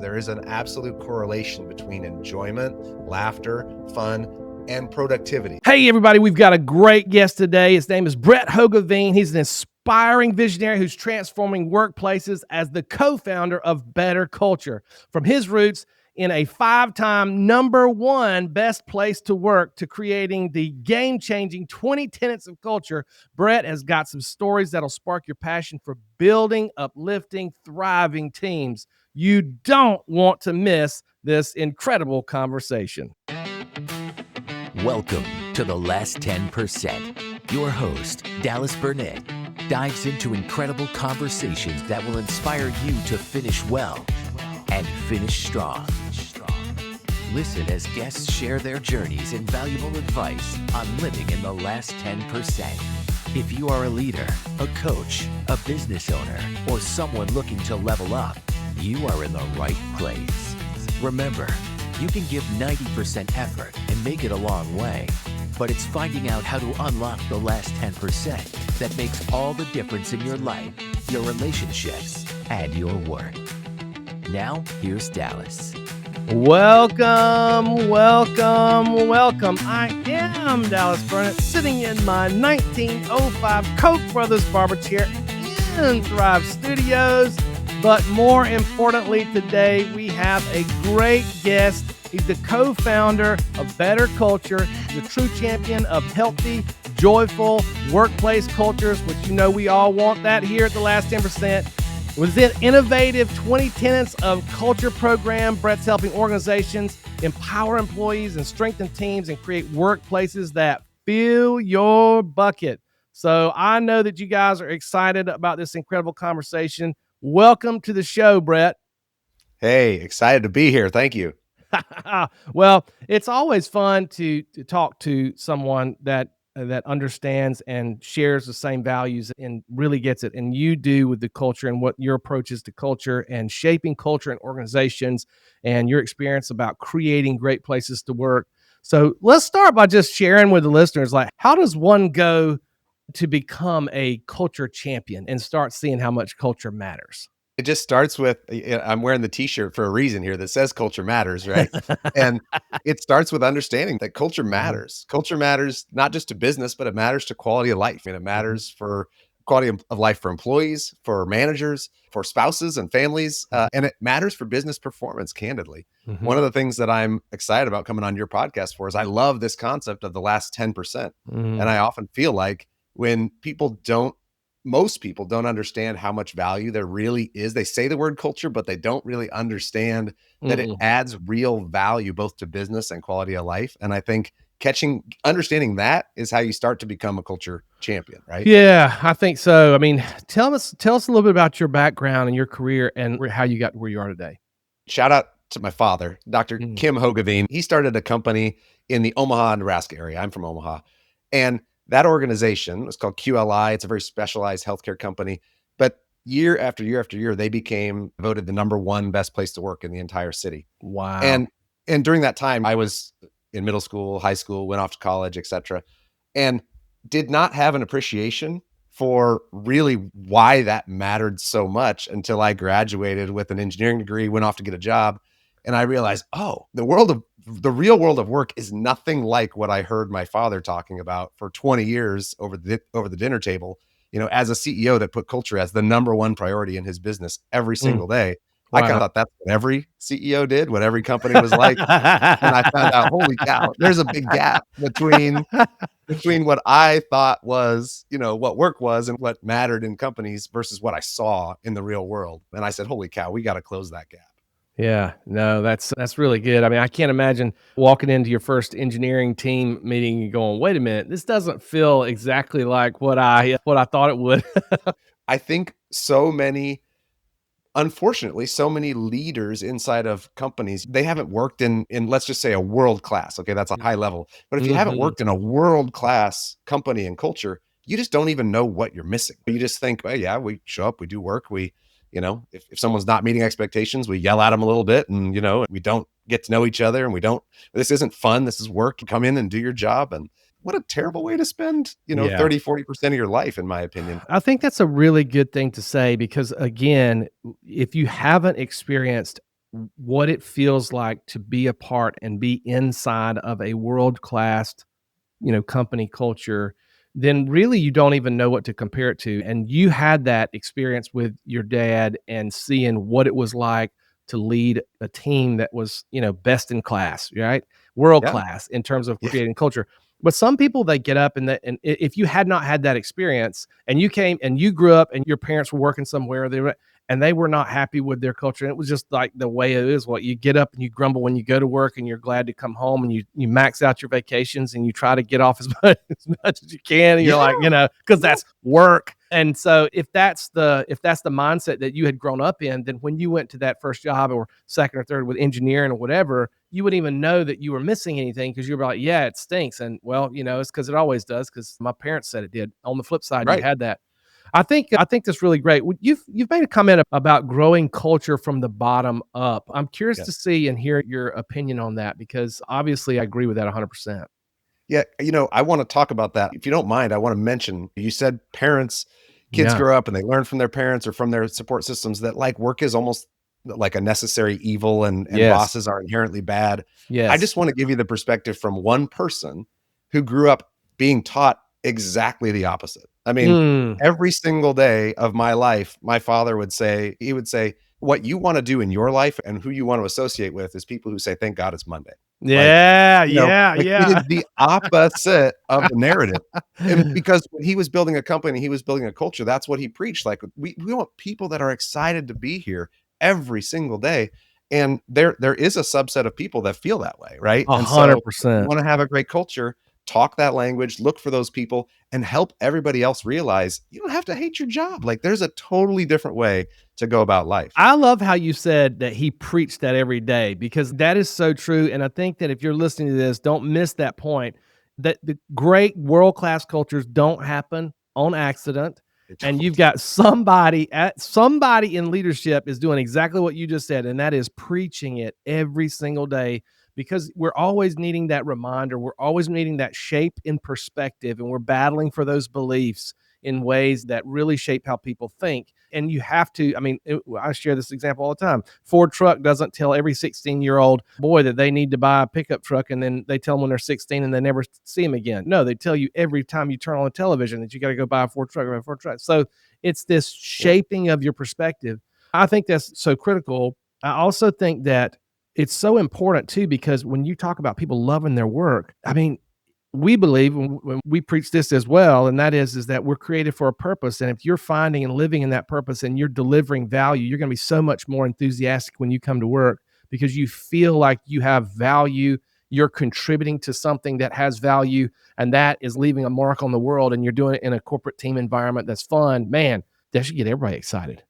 There is an absolute correlation between enjoyment, laughter, fun, and productivity. Hey, everybody, we've got a great guest today. His name is Brett Hoogeveen. He's an inspiring visionary who's transforming workplaces as the co-founder of Better Culture. From his roots in a 5-time #1 best place to work to creating the game-changing 20 Tenets of Culture, Brett has got some stories that'll spark your passion for building, uplifting, thriving teams. You don't want to miss this incredible conversation. Welcome to The Last 10%. Your host, Dallas Burnett, dives into incredible conversations that will inspire you to finish well and finish strong. Listen as guests share their journeys and valuable advice on living in the last 10%. If you are a leader, a coach, a business owner, or someone looking to level up, you are in the right place. Remember, you can give 90% effort and make it a long way, but it's finding out how to unlock the last 10% that makes all the difference in your life, your relationships, and your work. Now, here's Dallas. Welcome. I am Dallas Burnett, sitting in my 1905 Koch brothers barber chair in Thrive Studios. But more importantly, today we have a great guest. He's the co-founder of Better Culture. He's a true champion of healthy, joyful workplace cultures, which you know we all want that here at the last 10%. Was it innovative 20 Tenets of Culture program? Brett's helping organizations empower employees and strengthen teams and create workplaces that fill your bucket. So I know that you guys are excited about this incredible conversation. Welcome to the show, Brett. Hey, excited to be here. Thank you. Well, it's always fun to talk to someone that understands and shares the same values and really gets it. And you do with the culture and what your approach is to culture and shaping culture in organizations and your experience about creating great places to work. So let's start by just sharing with the listeners, like, how does one go to become a culture champion and start seeing how much culture matters? It just starts with, I'm wearing the t-shirt for a reason here that says culture matters, right? And it starts with understanding that culture matters. Culture matters not just to business, but it matters to quality of life. And it matters for quality of life for employees, for managers, for spouses and families. And it matters for business performance, candidly. One of the things that I'm excited about coming on your podcast for is I love this concept of the last 10%. And I often feel like when most people don't understand how much value there really is. They say the word culture, but they don't really understand that it adds real value both to business and quality of life. And I think understanding that is how you start to become a culture champion, right? Yeah, I think so. I mean, tell us a little bit about your background and your career and how you got where you are today. Shout out to my father, Dr. Kim Hoogeveen. He started a company in the Omaha, Nebraska area. I'm from Omaha. And that organization was called QLI. It's a very specialized healthcare company. But year after year after year, they became voted the #1 best place to work in the entire city. Wow. And during that time, I was in middle school, high school, went off to college, etc., and did not have an appreciation for really why that mattered so much until I graduated with an engineering degree, went off to get a job. And I realized, the real world of work is nothing like what I heard my father talking about for 20 years over the dinner table, as a CEO that put culture as the #1 priority in his business every single day. Wow. I kind of thought that's what every CEO did, what every company was like. And I found out, holy cow, there's a big gap between what I thought was, what work was and what mattered in companies versus what I saw in the real world. And I said, holy cow, we got to close that gap. Yeah, no, that's really good. I mean, I can't imagine walking into your first engineering team meeting and going, wait a minute, this doesn't feel exactly like what I thought it would. I think unfortunately, so many leaders inside of companies, they haven't worked in let's just say a world class. Okay, that's a high level. But if you haven't worked in a world class company and culture, you just don't even know what you're missing. You just think, well, yeah, we show up, we do work, if someone's not meeting expectations, we yell at them a little bit and, we don't get to know each other and this isn't fun. This is work. You come in and do your job. And what a terrible way to spend, 30, 40% of your life, in my opinion. I think that's a really good thing to say because, again, if you haven't experienced what it feels like to be a part and be inside of a world-class, company culture, then really you don't even know what to compare it to. And you had that experience with your dad and seeing what it was like to lead a team that was, best in class, right? World Yeah. class in terms of Yeah. creating culture. But some people, they get up if you had not had that experience and you came and you grew up and your parents were working somewhere, and they were not happy with their culture. And it was just like the way it is. What you get up and you grumble when you go to work and you're glad to come home, and you max out your vacations and you try to get off as much as you can. And you're like, Yeah. because that's work. And so if that's the mindset that you had grown up in, then when you went to that first job or second or third with engineering or whatever, you wouldn't even know that you were missing anything, because you were like, yeah, it stinks. And well, it's because it always does, because my parents said it did. On the flip side, you Right. had that. I think that's really great. You've made a comment about growing culture from the bottom up. I'm curious to Yes. see and hear your opinion on that, because obviously I agree with that 100%. Yeah, I wanna talk about that. If you don't mind, I wanna mention, you said kids Yeah. grow up and they learn from their parents or from their support systems that, like, work is almost like a necessary evil and Yes. bosses are inherently bad. I Yes. just wanna give you the perspective from one person who grew up being taught exactly the opposite. I mean, Mm. every single day of my life, my father would say, "What you wanna do in your life and who you want to associate with is people who say, 'Thank God it's Monday.'" Like, Yeah. Yeah. like, it Yeah. is the opposite of the narrative. And because when he was building a company, he was building a culture, that's what he preached. Like, we want people that are excited to be here every single day. And there is a subset of people that feel that way, right? A And hundred so you percent. wanna have a great culture, talk that language, look for those people, and help everybody else realize you don't have to hate your job. Like, there's a totally different way to go about life. I love how you said that he preached that every day, because that is so true. And I think that if you're listening to this, don't miss that point, that the great world class cultures don't happen on accident. They And you've don't. got somebody in leadership is doing exactly what you just said, and that is preaching it every single day, because we're always needing that reminder. We're always needing that shape in perspective, and we're battling for those beliefs in ways that really shape how people think. And you have to, I mean, I share this example all the time. Ford truck doesn't tell every 16-year-old boy that they need to buy a pickup truck, and then they tell them when they're 16 and they never see them again. No, they tell you every time you turn on the television that you got to go buy a Ford truck or a Ford truck. So it's this Yeah. shaping of your perspective. I think that's so critical. I also think that it's so important too, because when you talk about people loving their work, I mean, we believe, when we preach this as well, and that is that we're created for a purpose. And if you're finding and living in that purpose and you're delivering value, you're going to be so much more enthusiastic when you come to work, because you feel like you have value. You're contributing to something that has value, and that is leaving a mark on the world. And you're doing it in a corporate team environment that's fun. Man, that should get everybody excited.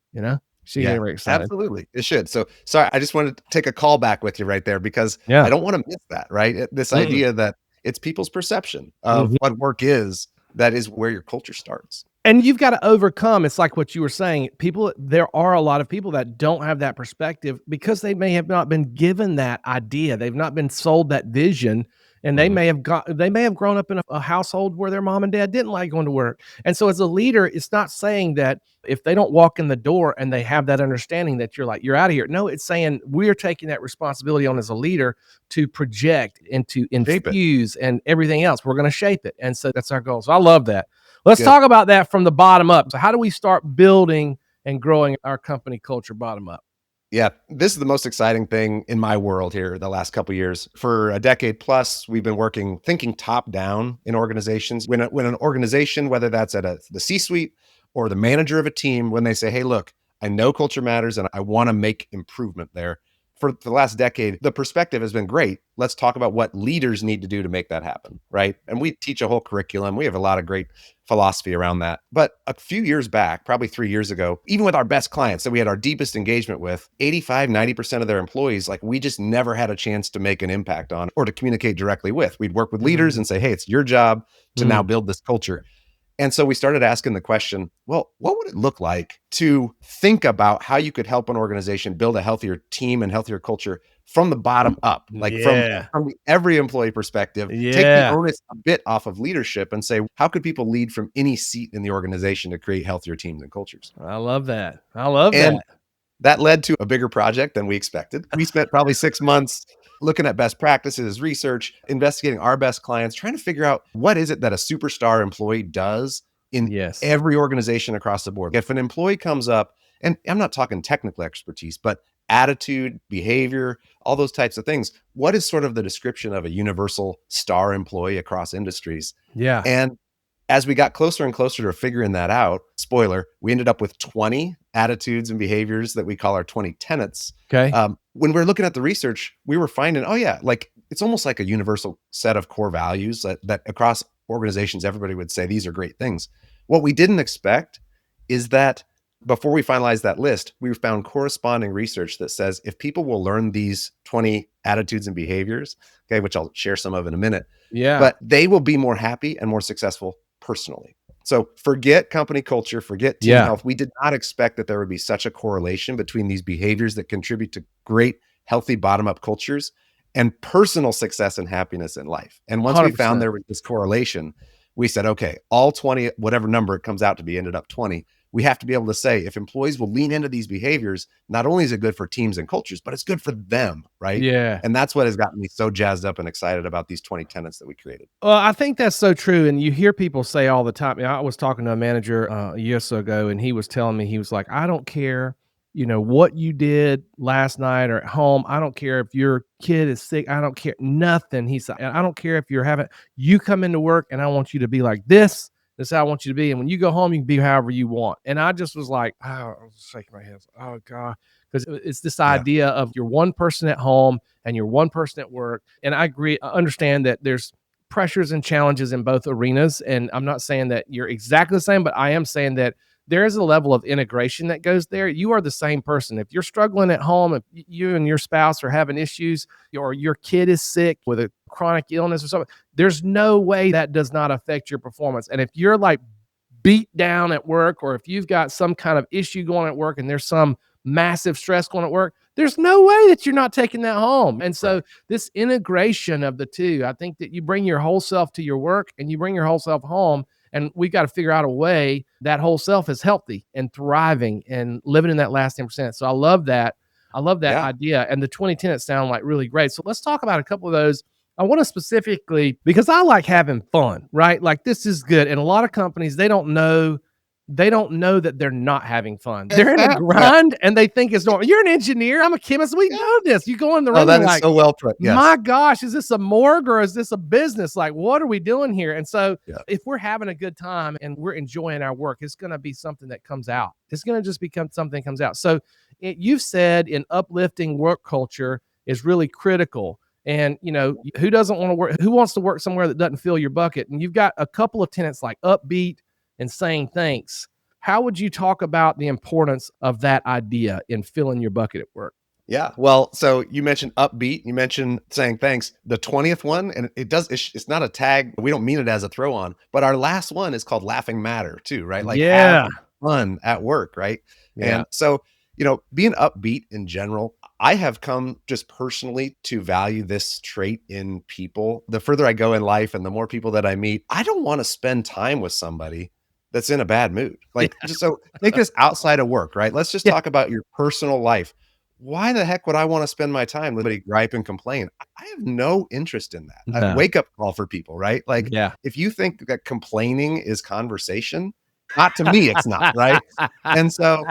Should get Yeah, everybody excited. absolutely. It should. So, sorry, I just wanted to take a call back with you right there because I Yeah. don't wanna miss that, right? This Mm-mm. idea that it's people's perception of Mhm. what work is, that is where your culture starts. And you've got to overcome. It's like what you were saying. There are a lot of people that don't have that perspective, because they may have not been given that idea. They've not been sold that vision. And they Mhm. may have grown up in a household where their mom and dad didn't like going to work. And so as a leader, it's not saying that if they don't walk in the door and they have that understanding that you're out of here. No, it's saying we're taking that responsibility on as a leader to project and to Shape it. infuse and everything else. We're going to shape it. And so that's our goal. So I love that. Let's Good. talk about that from the bottom up. So how do we start building and growing our company culture bottom up? Yeah, this is the most exciting thing in my world here the last couple of years. For a decade plus, we've been thinking top down in organizations. When an organization, whether that's at the C-suite or the manager of a team, when they say, "Hey, look, I know culture matters and I want to make improvement there." For the last decade, the perspective has been great. Let's talk about what leaders need to do to make that happen, right? And we teach a whole curriculum. We have a lot of great philosophy around that. But a few years back, probably 3 years ago, even with our best clients that we had our deepest engagement with, 85, 90% of their employees, like, we just never had a chance to make an impact on or to communicate directly with. We'd work with leaders Mm, and say, "Hey, it's your job to now mm. build this culture." And so we started asking the question, well, what would it look like to think about how you could help an organization build a healthier team and healthier culture from the bottom up, like Yeah. from the every employee perspective, take the Yeah. onus a bit off of leadership and say, how could people lead from any seat in the organization to create healthier teams and cultures? I love that. I love And that. that led to a bigger project than we expected. We spent probably 6 months looking at best practices, research, investigating our best clients, trying to figure out what is it that a superstar employee does in Yes. every organization across the board. If an employee comes up, and I'm not talking technical expertise, but attitude, behavior, all those types of things, what is sort of the description of a universal star employee across industries? Yeah. And as we got closer and closer to figuring that out, spoiler, we ended up with 20 attitudes and behaviors that we call our 20 tenets. Okay. When we're looking at the research, we were finding, oh yeah, like it's almost like a universal set of core values that across organizations, everybody would say these are great things. What we didn't expect is that before we finalized that list, we found corresponding research that says if people will learn these 20 attitudes and behaviors, okay, which I'll share some of in a minute, Yeah. but they will be more happy and more successful personally. So forget company culture, forget team health. We did not expect that there would be such a correlation between these behaviors that contribute to great, healthy bottom-up cultures and personal success and happiness in life. And once we found 100%. there was this correlation, we said, okay, all 20, whatever number it comes out to be, ended up 20. We have to be able to say, if employees will lean into these behaviors, not only is it good for teams and cultures, but it's good for them, right? Yeah. And that's what has gotten me so jazzed up and excited about these 20 tenets that we created. Well, I think that's so true. And you hear people say all the time. I was talking to a manager a year or so ago, and he was telling me, he was like, I don't care, what you did last night or at home. I don't care if your kid is sick. I don't care. Nothing. He said, I don't care if you're having, you come into work and I want you to be like this. This is how I want you to be. And when you go home, you can be however you want. And I just was like, oh, I was shaking my head. Oh, God. Because it's this idea of you're one person at home and you're one person at work. And I agree. I understand that there's pressures and challenges in both arenas. And I'm not saying that you're exactly the same, but I am saying that there is a level of integration that goes there. You are the same person. If you're struggling at home, if you and your spouse are having issues, or your kid is sick with a chronic illness or something, there's no way that does not affect your performance. And if you're like beat down at work, or if you've got some kind of issue going at work and there's some massive stress going at work, there's no way that you're not taking that home. And so this integration of the two, I think that you bring your whole self to your work and you bring your whole self home. And we got to figure out a way that whole self is healthy and thriving and living in that last 10%. So I love that. I love that idea. And the 20 tenets sound like really great. So let's talk about a couple of those. I want to specifically, because I like having fun, right? Like this is good. And a lot of companies, they don't know that they're not having fun. They're in a grind and they think it's normal. You're an engineer. I'm a chemist. We know this. You go in the room. That is like, so well put. Yes. My gosh, is this a morgue or is this a business? Like, what are we doing here? And so if we're having a good time and we're enjoying our work, it's going to be something that comes out. It's going to just become something that comes out. So you've said in uplifting work culture is really critical. And, who doesn't want to work? Who wants to work somewhere that doesn't fill your bucket? And you've got a couple of tenets like upbeat and saying thanks. How would you talk about the importance of that idea in filling your bucket at work? Yeah. Well, so you mentioned upbeat, you mentioned saying thanks. The 20th one, and it's not a tag. We don't mean it as a throw on, but our last one is called laughing matter too, right? Like have fun at work, right? Yeah. And so, being upbeat in general, I have come just personally to value this trait in people. The further I go in life and the more people that I meet, I don't want to spend time with somebody that's in a bad mood. Like, just so take this outside of work, right? Let's just talk about your personal life. Why the heck would I want to spend my time with anybody gripe and complain? I have no interest in that. A wake up call for people, right? Like, if you think that complaining is conversation, not to me, it's not, right? And so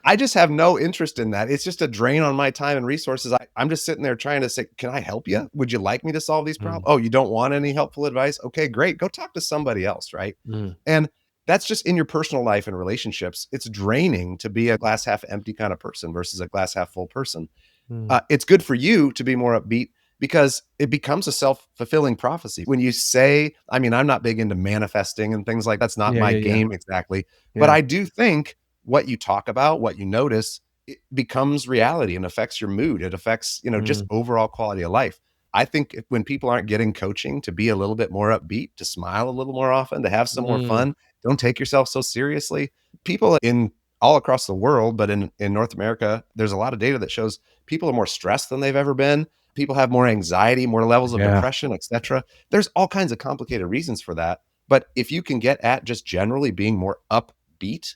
I just have no interest in that. It's just a drain on my time and resources. I'm just sitting there trying to say, can I help you? Would you like me to solve these problems? Oh, you don't want any helpful advice? Okay, great. Go talk to somebody else, right? And that's just in your personal life and relationships. It's draining to be a glass half empty kind of person versus a glass half full person. It's good for you to be more upbeat because it becomes a self-fulfilling prophecy. When you say, I'm not big into manifesting and things like that's not my game exactly. But I do think what you talk about, what you notice, it becomes reality and affects your mood. It affects, just overall quality of life. I think when people aren't getting coaching to be a little bit more upbeat, to smile a little more often, to have some more fun, don't take yourself so seriously. People in all across the world, but in North America, there's a lot of data that shows people are more stressed than they've ever been. People have more anxiety, more levels of depression, etc. There's all kinds of complicated reasons for that. But if you can get at just generally being more upbeat,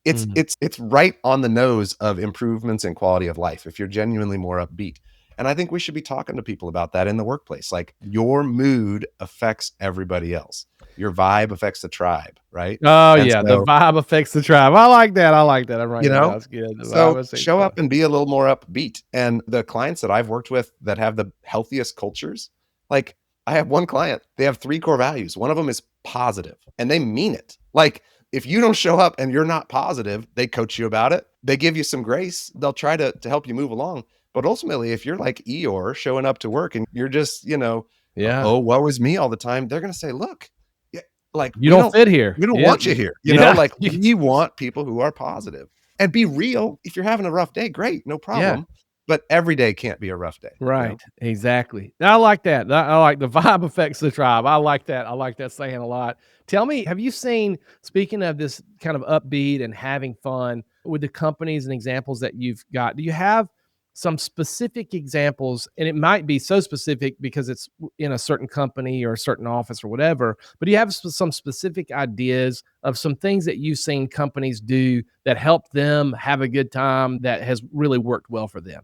Mm. It's right on the nose of improvements in quality of life if you're genuinely more upbeat. And I think we should be talking to people about that in the workplace. Like, your mood affects everybody else. Your vibe affects the tribe, right? Oh And yeah, the so, vibe affects the tribe. I like that. I like that. I'm you writing that down. know, It's good. The vibe so affects the show tribe. up and be a little more upbeat. And the clients that I've worked with that have the healthiest cultures, like, I have one client, they have 3 core values. One of them is positive, and they mean it. Like, if you don't show up and you're not positive, they coach you about it. They give you some grace. They'll try to help you move along. But ultimately, if you're like Eeyore showing up to work and you're just, Yeah. oh, woe is me all the time, they're going to say, look, yeah, like, You don't fit here. we don't Yeah. want you here. Yeah. Like, we want people who are positive. And be real. If you're having a rough day, great, no Yeah. problem. But every day can't be a rough day. Right. Exactly. I like that. I like the vibe affects the tribe. I like that. I like that saying a lot. Tell me, have you seen, speaking of this kind of upbeat and having fun with the companies and examples that you've got, do you have some specific examples? And it might be so specific because it's in a certain company or a certain office or whatever, but do you have some specific ideas of some things that you've seen companies do that help them have a good time that has really worked well for them?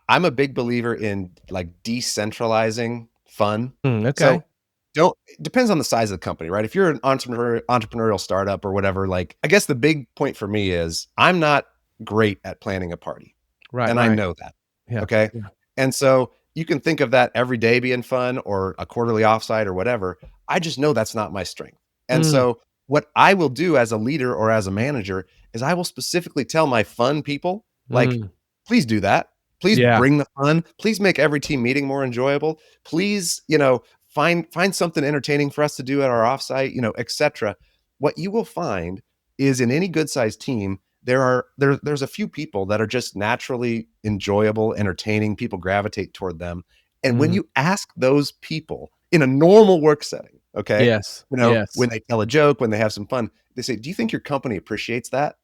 I'm a big believer in, like, decentralizing fun. Okay. So it depends on the size of the company, right? If you're an entrepreneurial startup or whatever, like, I guess the big point for me is I'm not great at planning a party. Right. And I Right. know that. Yeah. Okay. Yeah. And so you can think of that every day being fun or a quarterly offsite or whatever. I just know that's not my strength. And Mm, so what I will do as a leader or as a manager is I will specifically tell my fun people, like, mm. please do that. Please Yeah. bring the fun. Please make every team meeting more enjoyable. Please, find something entertaining for us to do at our offsite, etc. What you will find is, in any good sized team, there's a few people that are just naturally enjoyable, entertaining. People gravitate toward them. And when Mhm. you ask those people in a normal work setting, okay, Yes. Yes. when they tell a joke, when they have some fun, they say, "Do you think your company appreciates that?"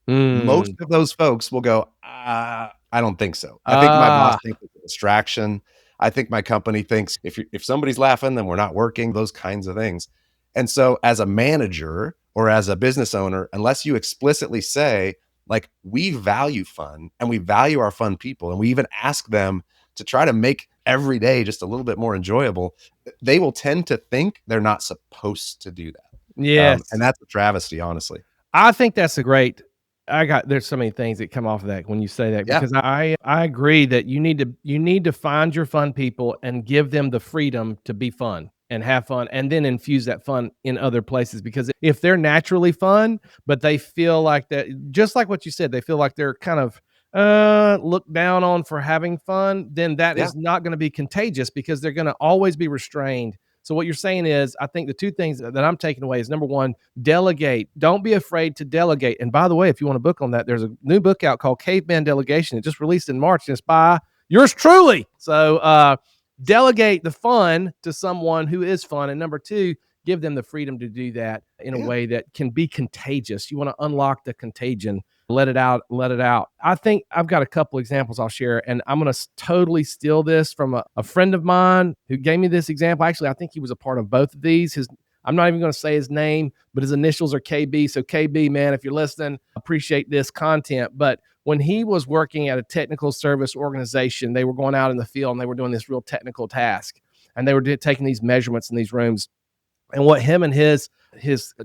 Most Mm. of those folks will go, I don't think so. I think my boss Ah, thinks it's a distraction. I think my company thinks if somebody's laughing, then we're not working," those kinds of things. And so, as a manager or as a business owner, unless you explicitly say, like, we value fun and we value our fun people, and we even ask them to try to make every day just a little bit more enjoyable, they will tend to think they're not supposed to do that. And yes. that's a travesty, honestly. I think that's a great there's so many things that come off of that when you say that Yeah. because I agree that you need to find your fun people and give them the freedom to be fun and have fun and then infuse that fun in other places because if they're naturally fun, but they feel like that just like what you said, they feel like they're kind of looked down on for having fun, then that Yeah. is not going to be contagious because they're going to always be restrained. So what you're saying is, I think the two things that I'm taking away is number one, delegate. Don't be afraid to delegate. And by the way, if you want a book on that, there's a new book out called Caveman Delegation. It just released in March and it's by yours truly. So delegate the fun to someone who is fun. And number two, give them the freedom to do that in a Yeah. way that can be contagious. You want to unlock the contagion. Let it out. Let it out. I think I've got a couple examples I'll share, and I'm going to totally steal this from a friend of mine who gave me this example. Actually, I think he was a part of both of these. I'm not even going to say his name, but his initials are KB. So KB, man, if you're listening, appreciate this content. But when he was working at a technical service organization, they were going out in the field and they were doing this real technical task, and they were taking these measurements in these rooms. And what him and his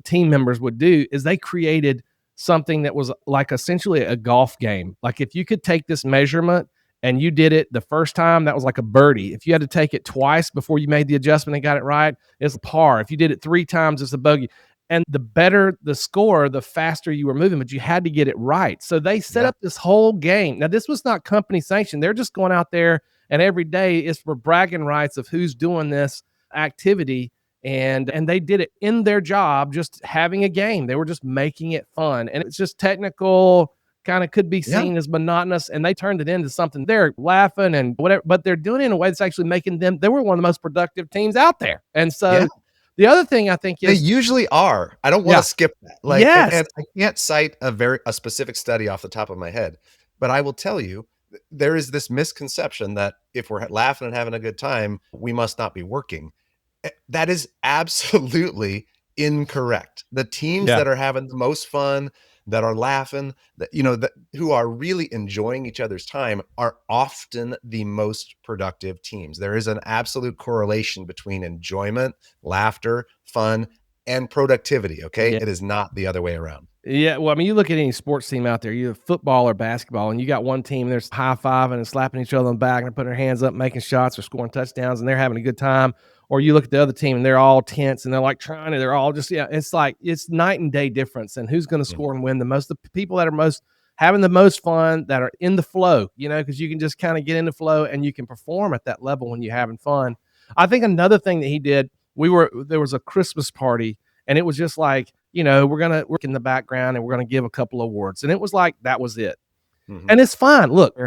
team members would do is they created something that was like essentially a golf game. Like if you could take this measurement and you did it the first time, that was like a birdie. If you had to take it twice before you made the adjustment and got it right, it's a par. If you did it 3 times, it's a bogey. And the better the score, the faster you were moving, but you had to get it right. So they set Yeah. up this whole game. Now, this was not company sanctioned. They're just going out there and every day is for bragging rights of who's doing this activity and they did it in their job, just having a game. They were just making it fun, and it's just technical, kind of could be Yeah. seen as monotonous, and they turned it into something. They're laughing and whatever, but they're doing it in a way that's actually making them. They were one of the most productive teams out there, and Yeah. so the other thing I think They is, usually are. I don't want yeah, to skip that. Like, yes, and I can't cite a specific study off the top of my head, but I will tell you there is this misconception that if we're laughing and having a good time, we must not be working. That is absolutely incorrect. The teams yeah, that are having the most fun, that are laughing, that who are really enjoying each other's time are often the most productive teams. There is an absolute correlation between enjoyment, laughter, fun, and productivity. Okay. Yeah. It is not the other way around. Yeah, well, I mean, you look at any sports team out there, you have football or basketball, and you got one team there's high-fiving and slapping each other on the back and putting their hands up, making shots or scoring touchdowns, and they're having a good time. Or you look at the other team and they're all tense and they're like they're all just, it's like it's night and day difference and who's going to score and win the most. The people that are most having the most fun, that are in the flow, because you can just kind of get in the flow and you can perform at that level when you're having fun. I think another thing that he did, there was a Christmas party and it was just like, we're going to work in the background and we're going to give a couple awards. And it was like, that was it. Mhm. And it's fine. Look,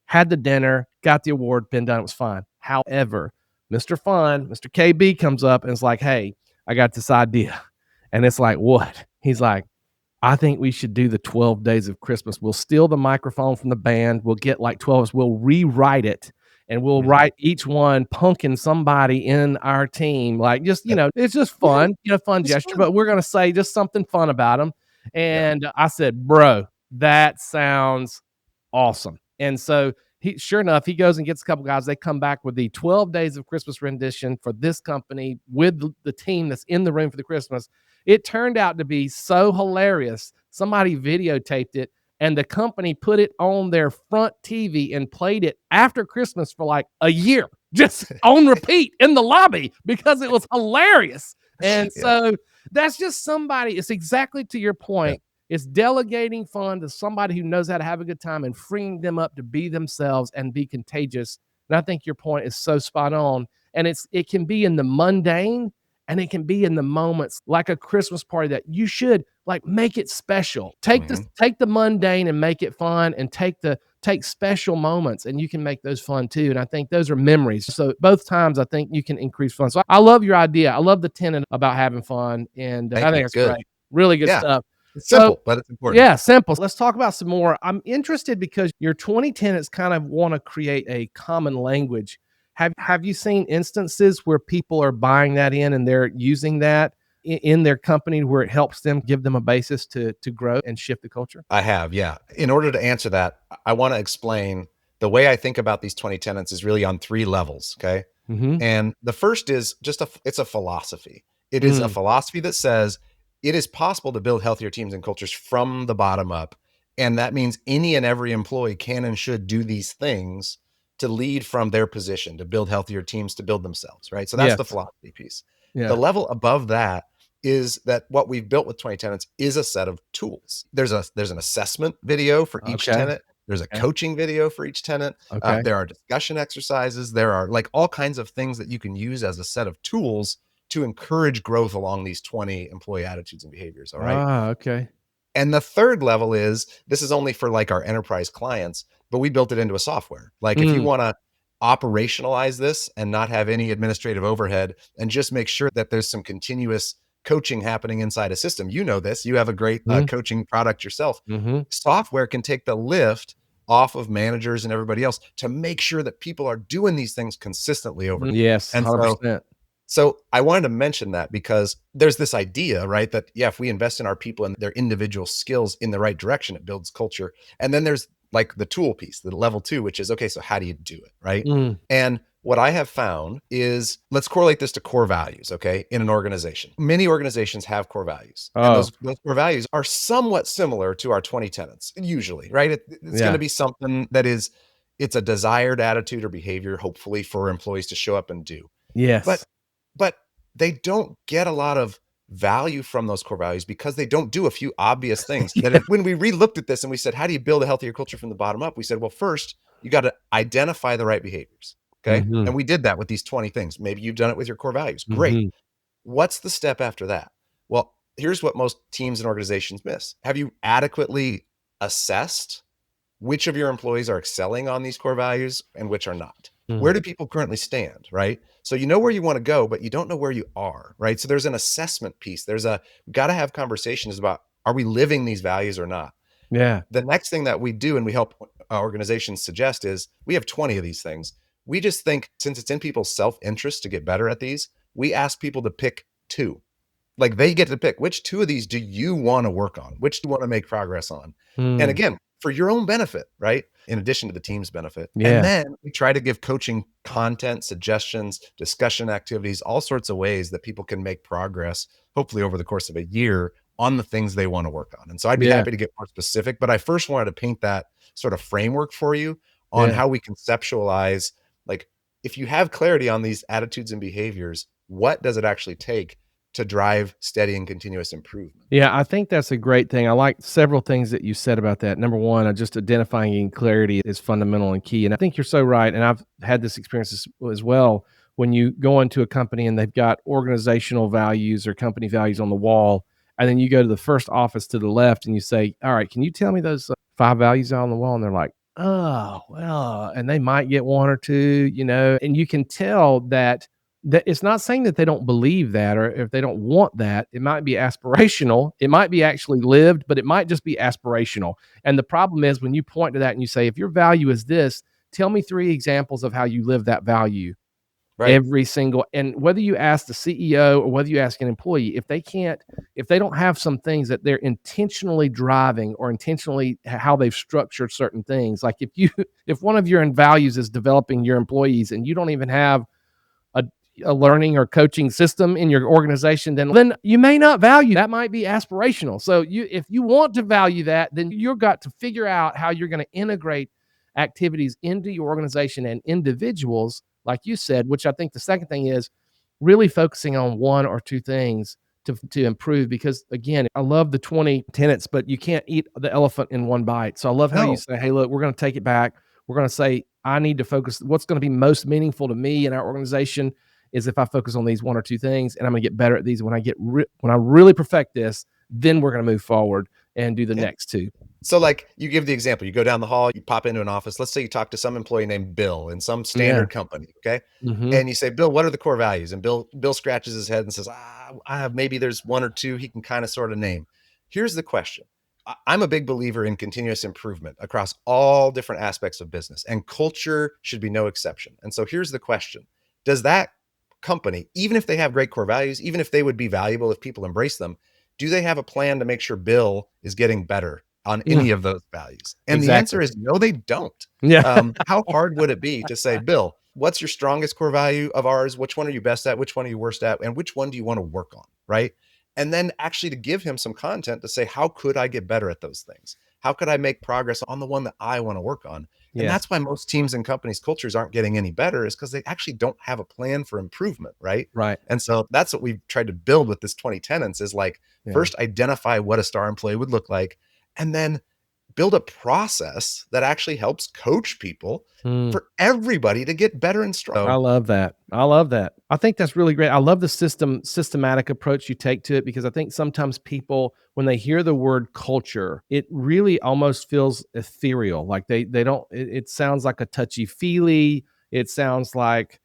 had the dinner, got the award, been done. It was fine. However, Mr. Fun, Mr. KB comes up and is like, hey, I got this idea. And it's like, what? He's like, I think we should do the 12 days of Christmas. We'll steal the microphone from the band. We'll get like 12. We'll rewrite it. And we'll write each one punking somebody in our team. Like just, it's just fun, fun gesture, but we're going to say just something fun about them. And I said, bro, that sounds awesome. And so sure enough, he goes and gets a couple guys. They come back with the 12 days of Christmas rendition for this company with the team that's in the room for the Christmas. It turned out to be so hilarious. Somebody videotaped it. And the company put it on their front TV and played it after Christmas for like a year, just on repeat in the lobby because it was hilarious. And so that's just somebody, it's exactly to your point. It's delegating fun to somebody who knows how to have a good time and freeing them up to be themselves and be contagious. And I think your point is so spot on. And it can be in the mundane and it can be in the moments like a Christmas party that you should like make it special. Take the mundane and make it fun, and take special moments and you can make those fun too. And I think those are memories. So both times I think you can increase fun. So I love your idea. I love the tenet about having fun. And I think it's great. Really good stuff. It's simple, but it's important. Yeah, simple. Let's talk about some more. I'm interested because your 20 tenets kind of want to create a common language. Have you seen instances where people are buying that in and they're using that in their company where it helps them, give them a basis to grow and shift the culture? I have, yeah. In order to answer that, I want to explain the way I think about these 20 tenets is really on 3 levels, okay? And the first is it's a philosophy. It is a philosophy that says it is possible to build healthier teams and cultures from the bottom up. And that means any and every employee can and should do these things to lead from their position, to build healthier teams, to build themselves, right? So that's the philosophy piece. The level above that is that what we've built with 20 tenets is a set of tools. There's an assessment video for each tenet. There's a coaching video for each tenet. There are discussion exercises. There are like all kinds of things that you can use as a set of tools to encourage growth along these 20 employee attitudes and behaviors. All right. And the third level this is only for like our enterprise clients, but we built it into a software. Like if you want to operationalize this and not have any administrative overhead and just make sure that there's some continuous coaching happening inside a system, this, you have a great coaching product yourself. Software can take the lift off of managers and everybody else to make sure that people are doing these things consistently over. Yes, 100%. So I wanted to mention that because there's this idea, right, that if we invest in our people and their individual skills in the right direction, it builds culture. And then there's like the tool piece, the level 2, which is, okay, so how do you do it, right? And what I have found is, let's correlate this to core values, okay, in an organization. Many organizations have core values. And those core values are somewhat similar to our 20 tenets, usually, right? It's going to be something that it's a desired attitude or behavior, hopefully, for employees to show up and do. Yes. But they don't get a lot of value from those core values because they don't do a few obvious things. When we re-looked at this and we said, how do you build a healthier culture from the bottom up? We said, well, first, you got to identify the right behaviors. Okay. And we did that with these 20 things. Maybe you've done it with your core values. Great. What's the step after that? Well, here's what most teams and organizations miss. Have you adequately assessed which of your employees are excelling on these core values and which are not? Where do people currently stand, right? So you know where you want to go, but you don't know where you are, right? So there's an assessment piece. We've got to have conversations about, are we living these values or not? Yeah. The next thing that we do, and we help organizations suggest, is we have 20 of these things. We just think, since it's in people's self-interest to get better at these, we ask people to pick 2. Like they get to pick which two of these do you want to work on, which do you want to make progress on. And Mm, again, for your own benefit, right? In addition to the team's benefit. And yeah. then we try to give coaching content, suggestions, discussion activities, all sorts of ways that people can make progress, hopefully over the course of a year on the things they want to work on. And so I'd be Yeah. happy to get more specific, but I first wanted to paint that sort of framework for you on Yeah. how we conceptualize, like, if you have clarity on these attitudes and behaviors, what does it actually take to drive steady and continuous improvement? Yeah, I think that's a great thing. I like several things that you said about that. Number one, just identifying clarity is fundamental and key. And I think you're so right. And I've had this experience as well. When you go into a company and they've got organizational values or company values on the wall, and then you go to the first office to the left and you say, "All right, can you tell me those 5 values on the wall?" And they're like, "Oh, well," and they might get one or two, and you can tell that it's not saying that they don't believe that or if they don't want that. It might be aspirational. It might be actually lived, but it might just be aspirational. And the problem is when you point to that and you say, if your value is this, tell me 3 examples of how you live that value Right. every single. And whether you ask the CEO or whether you ask an employee, if they don't have some things that they're intentionally driving or intentionally how they've structured certain things, like if one of your values is developing your employees and you don't even have a, a learning or coaching system in your organization, then you may not value that. Might be aspirational. So if you want to value that, then you've got to figure out how you're going to integrate activities into your organization and individuals, like you said, which I think the second thing is really focusing on 1 or 2 things to improve. Because again, I love the 20 tenets, but you can't eat the elephant in one bite. So I love how you No. say, hey, look, we're going to take it back. We're going to say, I need to focus. What's going to be most meaningful to me and our organization is if I focus on these 1 or 2 things, and I'm going to get better at these. When I really perfect this, then we're going to move forward and do the Yeah. next 2. So like you give the example, you go down the hall, you pop into an office. Let's say you talk to some employee named Bill in some Yeah. standard company. Okay. Mm-hmm. And you say, Bill, what are the core values? And Bill scratches his head and says, I have, maybe there's 1 or 2 he can kind of sort of name. Here's the question. I'm a big believer in continuous improvement across all different aspects of business, and culture should be no exception. And so here's the question. Does that company, even if they have great core values, even if they would be valuable if people embrace them, do they have a plan to make sure Bill is getting better on any of those values? And the Exactly. answer is no, they don't. Yeah. How hard would it be to say, Bill, what's your strongest core value of ours? Which one are you best at? Which one are you worst at? And which one do you want to work on? Right. And then actually to give him some content to say, how could I get better at those things? How could I make progress on the one that I want to work on? And Yeah. that's why most teams and companies' cultures aren't getting any better, is because they actually don't have a plan for improvement. Right. Right. And so that's what we've tried to build with this 20 tenants is like, Yeah. first identify what a star employee would look like, and then build a process that actually helps coach people for everybody to get better and I stronger. love that. I love that. I think that's really great. I love the systematic approach you take to it, because I think sometimes people, when they hear the word culture, it really almost feels ethereal. Like they don't. It sounds like a touchy feely. It sounds like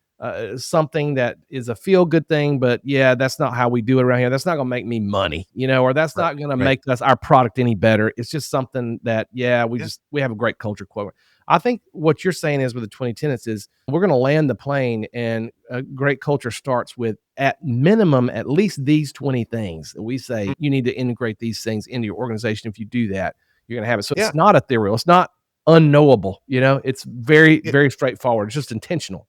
something that is a feel good thing, but yeah, that's not how we do it around here. That's not going to make me money, or that's Right. not going to Right. make our product any better. It's just something that, yeah, Yeah. we have a great culture quote. I think what you're saying is with the 20 tenets is we're going to land the plane, and a great culture starts with at minimum at least these 20 things that we say you need to integrate these things into your organization. If you do that, you're going to have it. So Yeah. it's not ethereal. It's not unknowable. It's very, It- very straightforward. It's just intentional.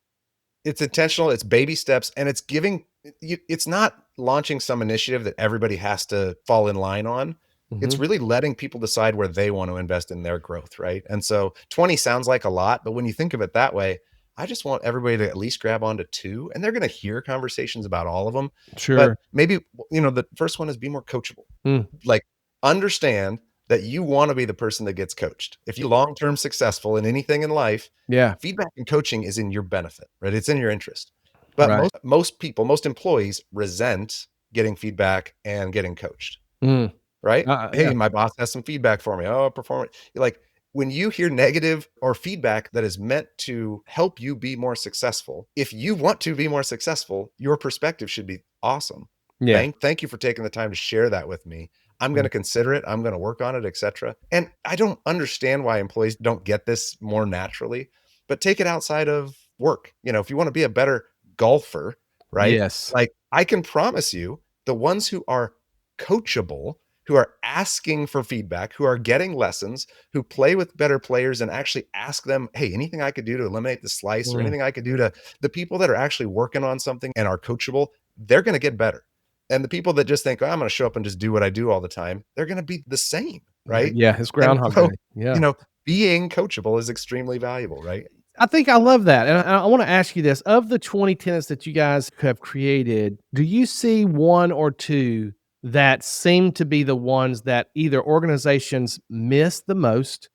it's intentional, it's baby steps, and it's giving, it's not launching some initiative that everybody has to fall in line on. It's Mhm. really letting people decide where they want to invest in their growth, right? And so 20 sounds like a lot, but when you think of it that way, I just want everybody to at least grab onto 2, and they're going to hear conversations about all of them. Sure. But maybe, the first one is be more coachable. Mm. Like, understand that you want to be the person that gets coached. If you're long-term successful in anything in life, Yeah. feedback and coaching is in your benefit, right? It's in your interest. But Right. most people, most employees resent getting feedback and getting coached, Mm. right? Yeah. Hey, my boss has some feedback for me. Oh, performance. Like, when you hear negative or feedback that is meant to help you be more successful, if you want to be more successful, your perspective should be awesome. Yeah. Thank you for taking the time to share that with me. I'm going to consider it. I'm going to work on it, etc. And I don't understand why employees don't get this more naturally, but take it outside of work. If you want to be a better golfer, right? Yes. Like, I can promise you, the ones who are coachable, who are asking for feedback, who are getting lessons, who play with better players and actually ask them, hey, anything I could do to eliminate the slice or anything I could do to the people that are actually working on something and are coachable, they're going to get better. And the people that just think, oh, I'm going to show up and just do what I do all the time, they're going to be the same, right? Yeah, it's And Groundhog so, Day. Yeah. being coachable is extremely valuable, right? I think I love that. And I want to ask you this. Of the 20 tenets that you guys have created, do you see one or two that seem to be the ones that either organizations miss the most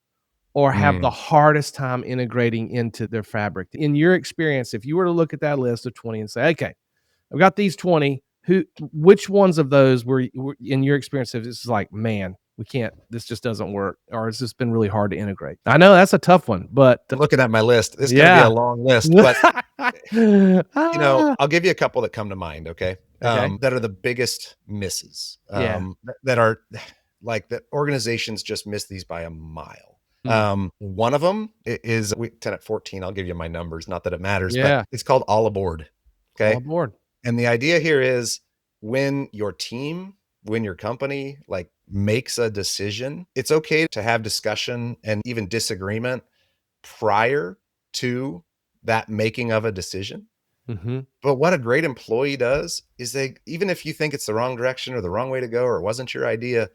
or have the Mm. hardest time integrating into their fabric? In your experience, if you were to look at that list of 20 and say, okay, I've got these 20, which ones of those were in your experience, if it's like, man, we can't, this just doesn't work, or has this been really hard to integrate? I know that's a tough one, but I'm looking at my list. It's going to be yeah. a long list, but Ah, I'll give you a couple that come to mind, okay? okay. That are the biggest misses. Yeah. That are like that organizations just miss these by a mile. One of them is Tenet 14. I'll give you my numbers, not that it matters, but Yeah. it's called all aboard. All Okay. aboard. And the idea here is when your team, when your company like makes a decision, it's okay to have discussion and even disagreement prior to that making of a decision. Mhm. But what a great employee does is even if you think it's the wrong direction or the wrong way to go, or it wasn't your idea,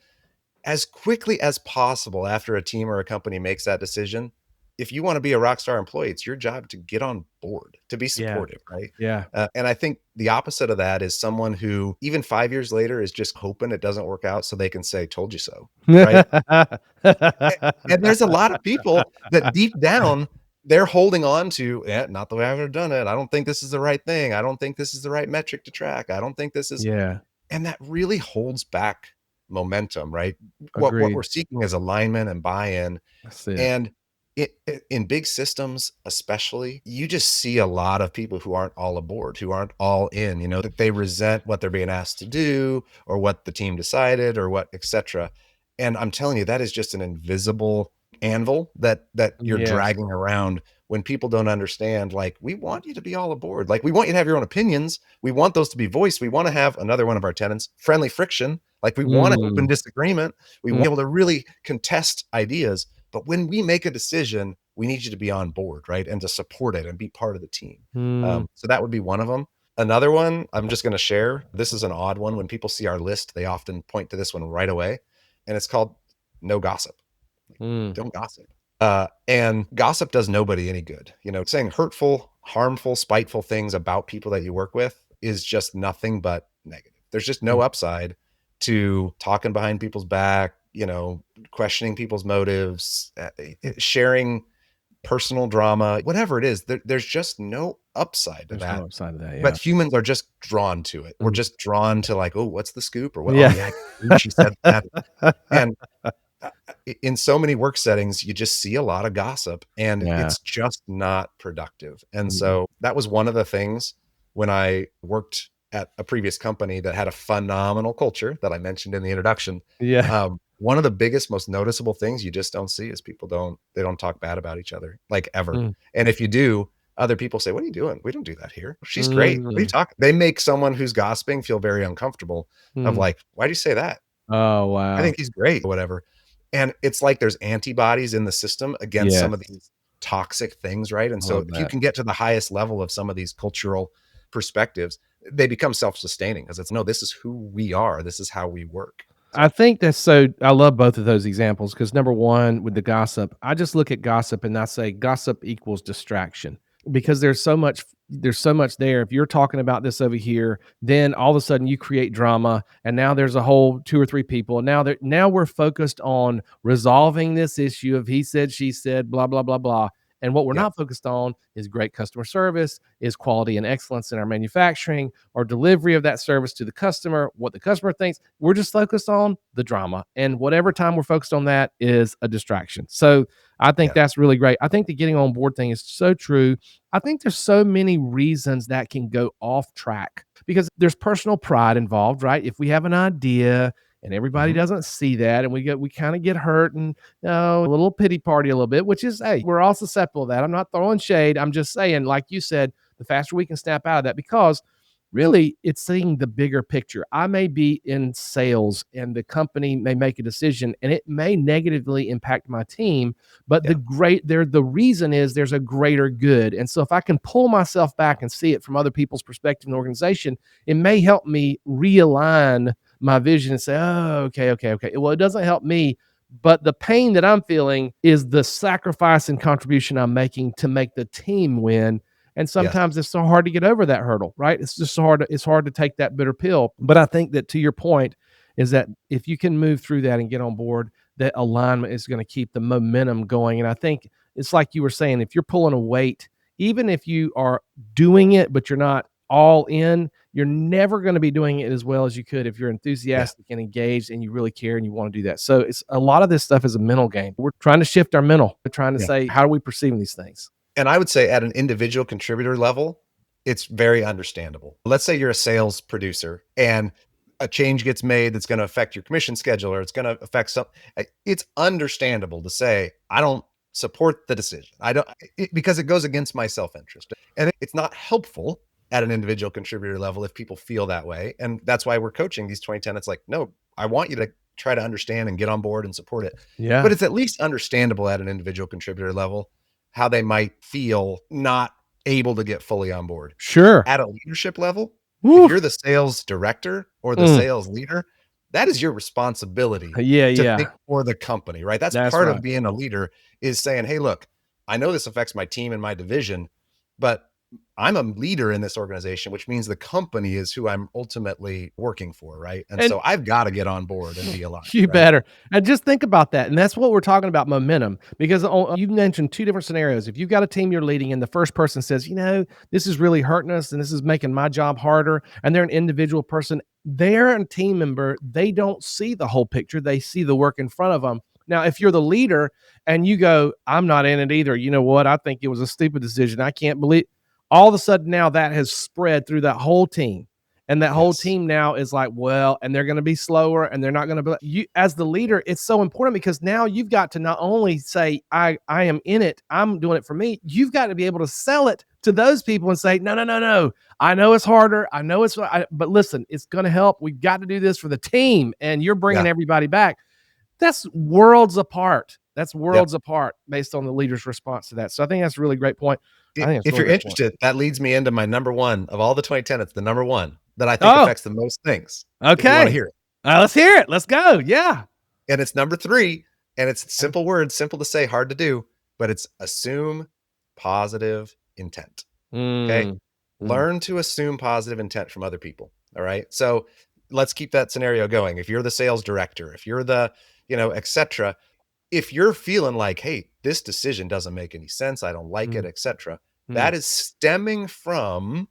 as quickly as possible after a team or a company makes that decision, if you want to be a rock star employee, it's your job to get on board, to be Yeah. supportive, right? Yeah. And I think the opposite of that is someone who even 5 years later is just hoping it doesn't work out so they can say, told you so, right? And there's a lot of people that deep down, they're holding on to, not the way I've ever done it. I don't think this is the right thing. I don't think this is the right metric to track. I don't think this is, Yeah. and that really holds back momentum, right? What Agreed. we're seeking is alignment and buy-in. That's it. And in big systems, especially, you just see a lot of people who aren't all aboard, who aren't all in, that they resent what they're being asked to do or what the team decided or what, etc. And I'm telling you, that is just an invisible anvil that you're Yes. dragging around when people don't understand, like, we want you to be all aboard. Like, we want you to have your own opinions. We want those to be voiced. We want to have another one of our tenets, friendly friction. Like, we want to open disagreement. We want to be able to really contest ideas. But when we make a decision, we need you to be on board, right? And to support it and be part of the team. So that would be one of them. Another one I'm just going to share. This is an odd one. When people see our list, they often point to this one right away. And it's called no gossip. Don't gossip. And gossip does nobody any good. Saying hurtful, harmful, spiteful things about people that you work with is just nothing but negative. There's just no upside to talking behind people's back, questioning people's motives, sharing personal drama, whatever it is. There's just no upside to There's that. no upside to that. Yeah. But humans are just drawn to it. We're just drawn to like, oh, what's the scoop? Or what? Yeah. Oh, yeah, I believe she said that. And in so many work settings, you just see a lot of gossip and Yeah. it's just not productive. And so that was one of the things when I worked at a previous company that had a phenomenal culture that I mentioned in the introduction. Yeah. One of the biggest, most noticeable things you just don't see is people don't talk bad about each other, like ever. And if you do, other people say, what are you doing? We don't do that here. She's great. What are you talking? They make someone who's gossiping feel very uncomfortable of like, why do you say that? Oh, wow. I think he's great, whatever. And it's like there's antibodies in the system against some of these toxic things, right? And so if you can get to the highest level of some of these cultural perspectives, they become self-sustaining because it's, no, this is who we are. This is how we work. I think that's I love both of those examples because number one, with the gossip, I just look at gossip and I say gossip equals distraction because there's so much there. If you're talking about this over here, then all of a sudden you create drama and now there's a whole 2 or 3 people. And now we're focused on resolving this issue of he said, she said, blah, blah, blah, blah. And what we're not focused on is great customer service, is quality and excellence in our manufacturing or delivery of that service to the customer, what the customer thinks. We're just focused on the drama. And whatever time we're focused on that is a distraction. So I think that's really great. I think the getting on board thing is so true. I think there's so many reasons that can go off track because there's personal pride involved, right? If we have an idea and everybody doesn't see that and we kind of get hurt and a little pity party a little bit, which is, hey, we're all susceptible to that. I'm not throwing shade. I'm just saying, like you said, the faster we can snap out of that, because really it's seeing the bigger picture. I may be in sales and the company may make a decision and it may negatively impact my team, but the reason is there's a greater good. And so if I can pull myself back and see it from other people's perspective and organization, it may help me realign my vision and say, oh, okay. Well, it doesn't help me, but the pain that I'm feeling is the sacrifice and contribution I'm making to make the team win. And sometimes it's so hard to get over that hurdle, right? It's just so hard. It's hard to take that bitter pill. But I think that, to your point, is that if you can move through that and get on board, that alignment is going to keep the momentum going. And I think it's like you were saying, if you're pulling a weight, even if you are doing it, but you're not all in, you're never going to be doing it as well as you could if you're enthusiastic and engaged and you really care and you want to do that. So it's a lot of this stuff is a mental game. We're trying to shift our mental. We're trying to say, how are we perceiving these things? And I would say at an individual contributor level, it's very understandable. Let's say you're a sales producer and a change gets made that's going to affect your commission schedule, or it's going to affect something. It's understandable to say, I don't support the decision. Because it goes against my self-interest. And it's not helpful at an individual contributor level if people feel that way. And that's why we're coaching these 20 tenets. Like, no, I want you to try to understand and get on board and support it. Yeah. But it's at least understandable at an individual contributor level how they might feel not able to get fully on board. Sure. At a leadership level, if you're the sales director or the sales leader, that is your responsibility to think for the company, right? That's part of being a leader, is saying, hey, look, I know this affects my team and my division, but I'm a leader in this organization, which means the company is who I'm ultimately working for, right? And so I've got to get on board and be aligned. You better. And just think about that. And that's what we're talking about, momentum, because you mentioned two different scenarios. If you've got a team you're leading and the first person says, this is really hurting us and this is making my job harder, and they're an individual person, they're a team member, they don't see the whole picture. They see the work in front of them. Now, if you're the leader and you go, I'm not in it either. You know what? I think it was a stupid decision. I can't believe. All of a sudden now that has spread through that whole team. And that whole team now is like, well, and they're going to be slower and they're not going to be, you as the leader, it's so important because now you've got to not only say, I am in it, I'm doing it for me. You've got to be able to sell it to those people and say, no. I know it's harder. I know but listen, it's going to help. We've got to do this for the team. And you're bringing everybody back. That's worlds apart. That's worlds apart based on the leader's response to that. So I think that's a really great point. If you're interested, that leads me into my number one of all the 20 tenets, the number one that I think affects the most things. Okay. You want to hear it? Let's hear it. Let's go. Yeah. And it's number 3, and it's simple words, simple to say, hard to do, but it's assume positive intent. Okay. Learn to assume positive intent from other people. All right. So let's keep that scenario going. If you're the sales director, if you're the, et cetera, if you're feeling like, hey, this decision doesn't make any sense, I don't like it, et cetera, that is stemming from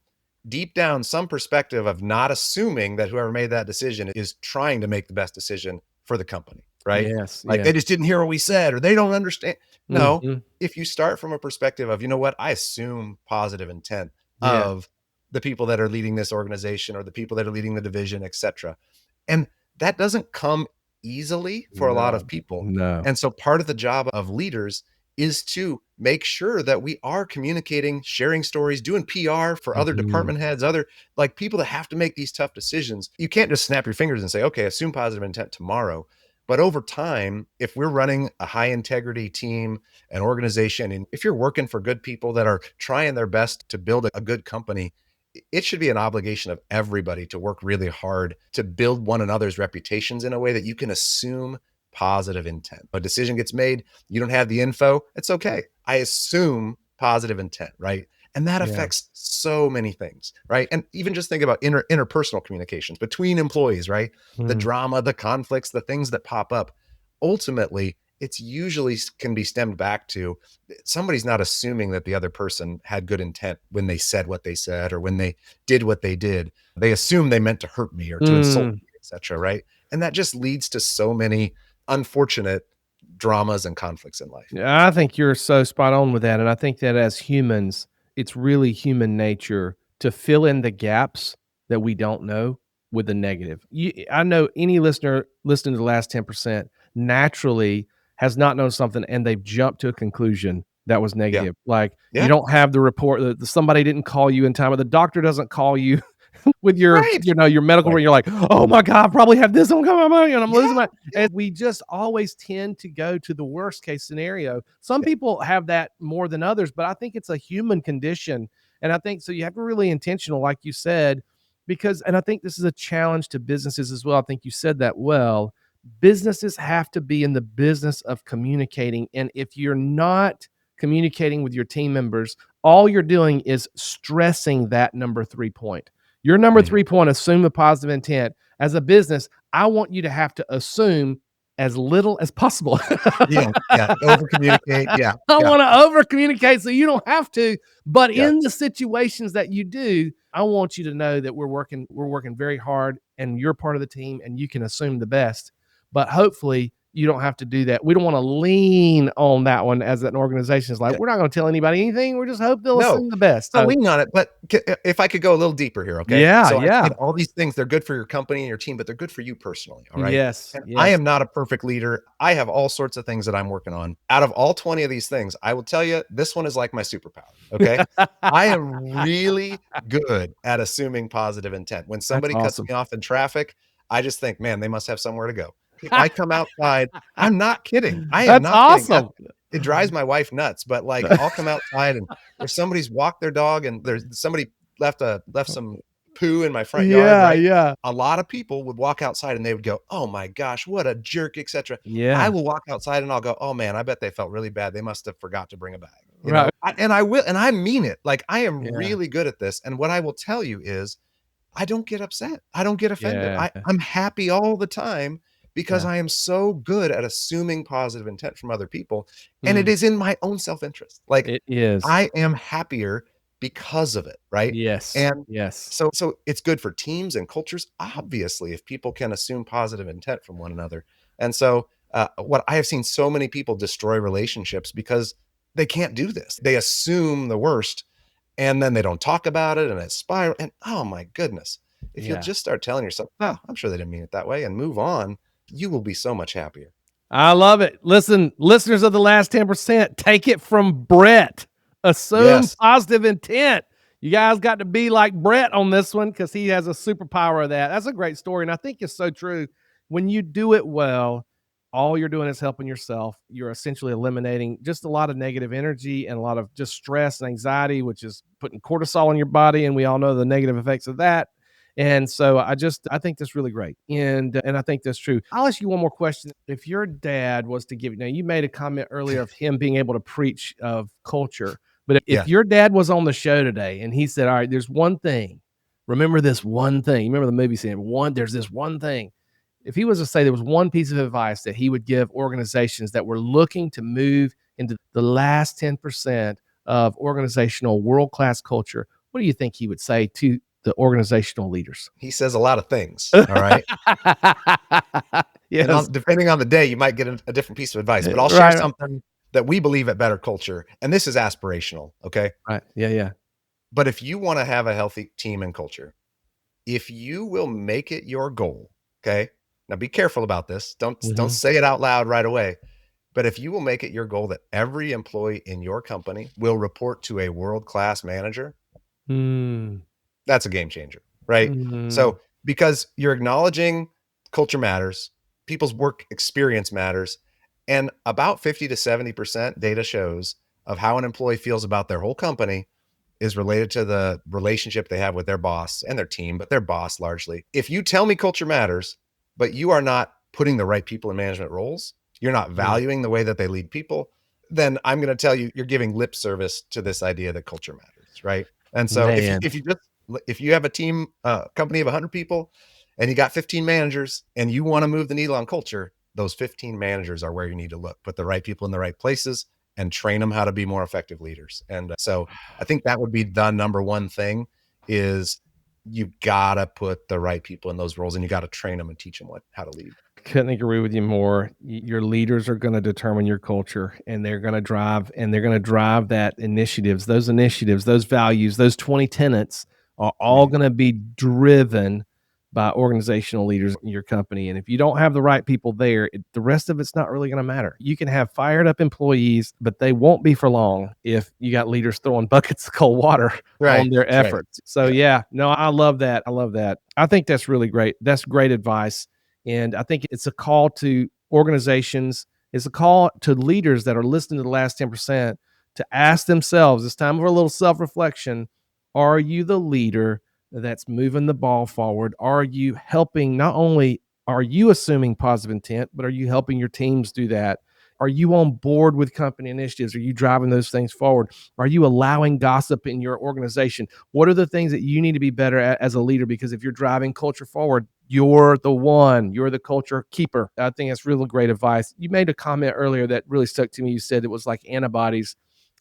deep down some perspective of not assuming that whoever made that decision is trying to make the best decision for the company, right? Yes. Like they just didn't hear what we said or they don't understand. No, if you start from a perspective of, I assume positive intent of the people that are leading this organization or the people that are leading the division, et cetera. And that doesn't come easily for a lot of people. No. And so part of the job of leaders is to make sure that we are communicating, sharing stories, doing PR for other department heads, other like people that have to make these tough decisions. You can't just snap your fingers and say, okay, assume positive intent tomorrow. But over time, if we're running a high integrity team, an organization, and if you're working for good people that are trying their best to build a good company, it should be an obligation of everybody to work really hard to build one another's reputations in a way that you can assume positive intent. A decision gets made, you don't have the info, it's okay. I assume positive intent, right? And that affects so many things, right? And even just think about interpersonal communications between employees, right? The drama, the conflicts, the things that pop up. Ultimately, it's usually can be stemmed back to somebody's not assuming that the other person had good intent when they said what they said or when they did what they did. They assume they meant to hurt me or to insult me, et cetera, right? And that just leads to so many unfortunate dramas and conflicts in life. Yeah, I think you're so spot on with that. And I think that as humans, it's really human nature to fill in the gaps that we don't know with the negative. I know any listener listening to the last 10% naturally has not known something and they've jumped to a conclusion that was negative. Like you don't have the report that somebody didn't call you in time or the doctor doesn't call you with your, Right. your medical, Right. you're like, oh my God, I probably have this. I'm coming, and I'm losing my. And we just always tend to go to the worst case scenario. Some Yeah. people have that more than others, but I think it's a human condition. And I think so. You have to be really intentional, like you said, and I think this is a challenge to businesses as well. I think you said that well. Businesses have to be in the business of communicating. And if you're not communicating with your team members, all you're doing is stressing that number 3 point. Your number 3 point, assume a positive intent. As a business, I want you to have to assume as little as possible. Yeah. Over communicate. Yeah. I Yeah. want to over communicate so you don't have to. But Yeah. in the situations that you do, I want you to know that we're working very hard and you're part of the team and you can assume the best. But hopefully you don't have to do that. We don't want to lean on that one as an organization. It's like, Yeah. we're not going to tell anybody anything. We just hope they'll No. assume the best. I'll So, lean on it, but if I could go a little deeper here, okay? yeah, So I yeah. said all these things, they're good for your company and your team, but they're good for you personally, all right? Yes. And I Yes. am not a perfect leader. I have all sorts of things that I'm working on. Out of all 20 of these things, I will tell you, this one is like my superpower, okay? I am really good at assuming positive intent. When somebody cuts awesome. me off in traffic, I just think, man, they must have somewhere to go. If I come outside, I'm not kidding. I am That's not kidding. awesome. It drives my wife nuts, but like I'll come outside and if somebody's walked their dog and there's somebody left some poo in my front yard, Yeah, right? yeah. A lot of people would walk outside and they would go, "Oh my gosh, what a jerk," etc. I Yeah. will walk outside and I'll go, "Oh man, I bet they felt really bad. They must have forgot to bring a bag." Right. And I will, and I mean it. Like I am Yeah. really good at this. And what I will tell you is I don't get upset. I don't get offended. Yeah. I'm happy all the time because Yeah. I am so good at assuming positive intent from other people. And it Mm. is in my own self-interest. Like It is. I am happier because of it, right? Yes. And Yes. so it's good for teams and cultures, obviously, if people can assume positive intent from one another. And so what I have seen so many people destroy relationships because they can't do this. They assume the worst and then they don't talk about it and it spirals. And oh my goodness, if you'll Yeah. just start telling yourself, oh, I'm sure they didn't mean it that way and move on, you will be so much happier. I love it. Listen, listeners of the last 10%, take it from Brett. Assume Yes. positive intent. You guys got to be like Brett on this one because he has a superpower of that. That's a great story. And I think it's so true. When you do it well, all you're doing is helping yourself. You're essentially eliminating just a lot of negative energy and a lot of just stress and anxiety, which is putting cortisol in your body. And we all know the negative effects of that. And so I think that's really great. And I think that's true. I'll ask you one more question. If your dad was to give you, now you made a comment earlier of him being able to preach of culture, but if Yeah. your dad was on the show today and he said, all right, there's one thing, remember this one thing. You remember the movie saying there's this one thing. If he was to say there was one piece of advice that he would give organizations that were looking to move into the last 10% of organizational world-class culture, what do you think he would say to the organizational leaders? He says a lot of things. All right. Yes. And depending on the day, you might get a different piece of advice, but I'll share Right. something that we believe at Better Culture. And this is aspirational. Okay. Right. Yeah. Yeah. But if you want to have a healthy team and culture, if you will make it your goal, okay. Now be careful about this. Don't say it out loud right away. But if you will make it your goal that every employee in your company will report to a world-class manager, that's a game changer, right? So because you're acknowledging culture matters, people's work experience matters, and about 50 to 70% data shows of how an employee feels about their whole company is related to the relationship they have with their boss and their team, but their boss largely. If you tell me culture matters, but you are not putting the right people in management roles, you're not valuing the way that they lead people, then I'm going to tell you, you're giving lip service to this idea that culture matters, right? And so if you have a team, company of 100 people and you got 15 managers and you want to move the needle on culture, those 15 managers are where you need to look. Put the right people in the right places and train them how to be more effective leaders. And so I think that would be the number one thing is you gotta put the right people in those roles and you got to train them and teach them how to lead. Couldn't agree with you more. Your leaders are going to determine your culture and they're going to drive that those values, those 20 tenets are all going to be driven by organizational leaders in your company. And if you don't have the right people there, the rest of it's not really going to matter. You can have fired up employees, but they won't be for long if you got leaders throwing buckets of cold water on their efforts. Right. So no, I love that. I love that. I think that's really great. That's great advice. And I think it's a call to organizations. It's a call to leaders that are listening to the last 10% to ask themselves, it's time for a little self-reflection. Are you the leader that's moving the ball forward? Are you helping? Not only are you assuming positive intent, but are you helping your teams do that? Are you on board with company initiatives? Are you driving those things forward? Are you allowing gossip in your organization? What are the things that you need to be better at as a leader? Because if you're driving culture forward, you're the culture keeper. I think that's really great advice. You made a comment earlier that really stuck to me. You said it was like antibodies.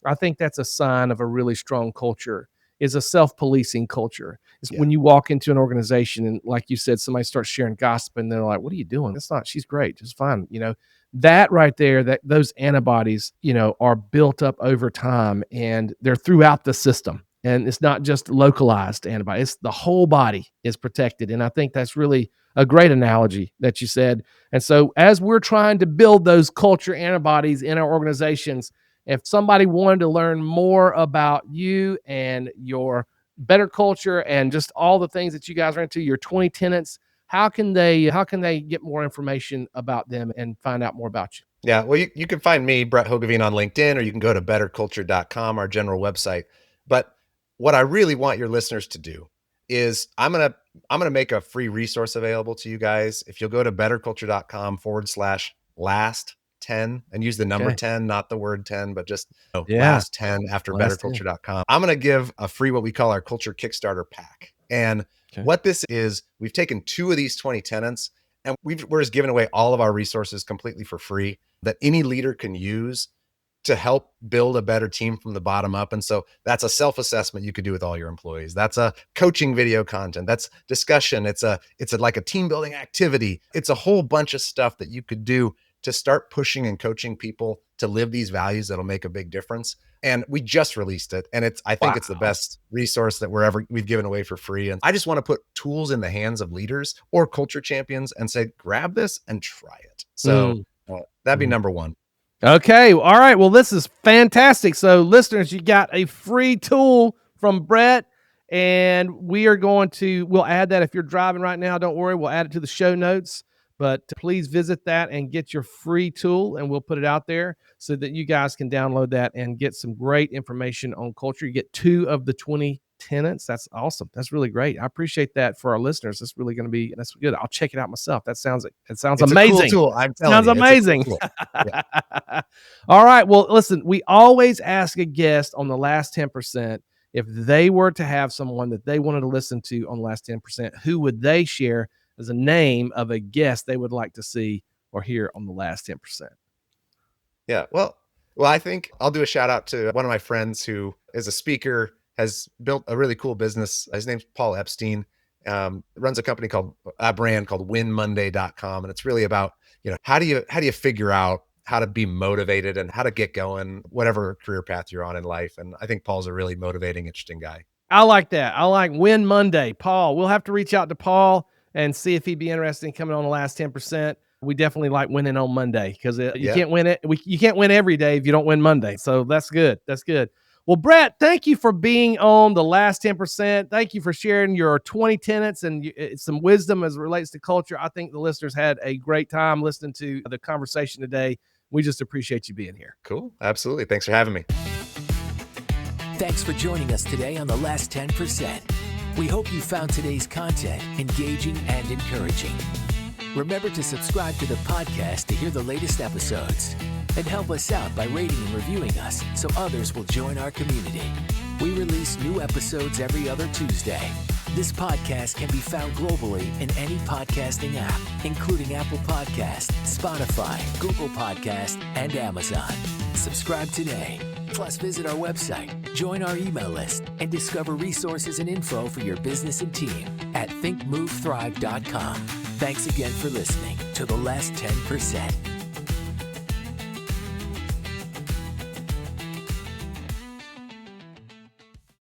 I think that's a sign of a really strong culture, is a self-policing culture. It's when you walk into an organization and, like you said, somebody starts sharing gossip and they're like, what are you doing? She's great. It's fine. That right there, that those antibodies, are built up over time and they're throughout the system. And it's not just localized antibodies. It's the whole body is protected. And I think that's really a great analogy that you said. And so as we're trying to build those culture antibodies in our organizations, if somebody wanted to learn more about you and your better culture and just all the things that you guys are into, your 20 tenets, how can they get more information about them and find out more about you? Yeah, well, you can find me, Brett Hoogeveen, on LinkedIn, or you can go to betterculture.com, our general website. But what I really want your listeners to do is I'm gonna make a free resource available to you guys. If you'll go to betterculture.com/last 10 and use the number 10, not the word 10, but just last 10 after betterculture.com. I'm going to give a free, what we call our culture Kickstarter pack. And what this is, we've taken 2 of these 20 tenets and we're just giving away all of our resources completely for free that any leader can use to help build a better team from the bottom up. And so that's a self-assessment you could do with all your employees. That's a coaching video content. That's discussion. It's like a team building activity. It's a whole bunch of stuff that you could do to start pushing and coaching people to live these values that'll make a big difference. And we just released it. And I think it's the best resource that we've given away for free. And I just want to put tools in the hands of leaders or culture champions and say, grab this and try it. So that'd be number 1. Okay. All right. Well, this is fantastic. So listeners, you got a free tool from Brett. And we'll add that. If you're driving right now, don't worry, we'll add it to the show notes. But please visit that and get your free tool, and we'll put it out there so that you guys can download that and get some great information on culture. You get 2 of the 20 tenets. That's awesome. That's really great. I appreciate that for our listeners. That's good. I'll check it out myself. It sounds amazing. A cool tool. I'm telling you. Sounds amazing. Cool All right. Well, listen, we always ask a guest on the last 10%, if they were to have someone that they wanted to listen to on the last 10%, who would they share as a name of a guest they would like to see or hear on the last 10%? Yeah. Well, I think I'll do a shout out to one of my friends who is a speaker, has built a really cool business. His name's Paul Epstein. Runs a brand called winmonday.com. And it's really about, how do you figure out how to be motivated and how to get going, whatever career path you're on in life. And I think Paul's a really motivating, interesting guy. I like that. I like Win Monday. Paul, we'll have to reach out to Paul and see if he'd be interested in coming on the last 10%. We definitely like winning on Monday because you can't win it. You can't win every day if you don't win Monday. So that's good. That's good. Well, Brett, thank you for being on the last 10%. Thank you for sharing your 20 tenets and some wisdom as it relates to culture. I think the listeners had a great time listening to the conversation today. We just appreciate you being here. Cool. Absolutely. Thanks for having me. Thanks for joining us today on the last 10%. We hope you found today's content engaging and encouraging. Remember to subscribe to the podcast to hear the latest episodes and help us out by rating and reviewing us so others will join our community. We release new episodes every other Tuesday. This podcast can be found globally in any podcasting app, including Apple Podcasts, Spotify, Google Podcasts, and Amazon. Subscribe today. Plus, visit our website, join our email list, and discover resources and info for your business and team at thinkmovethrive.com. Thanks again for listening to The Last 10%.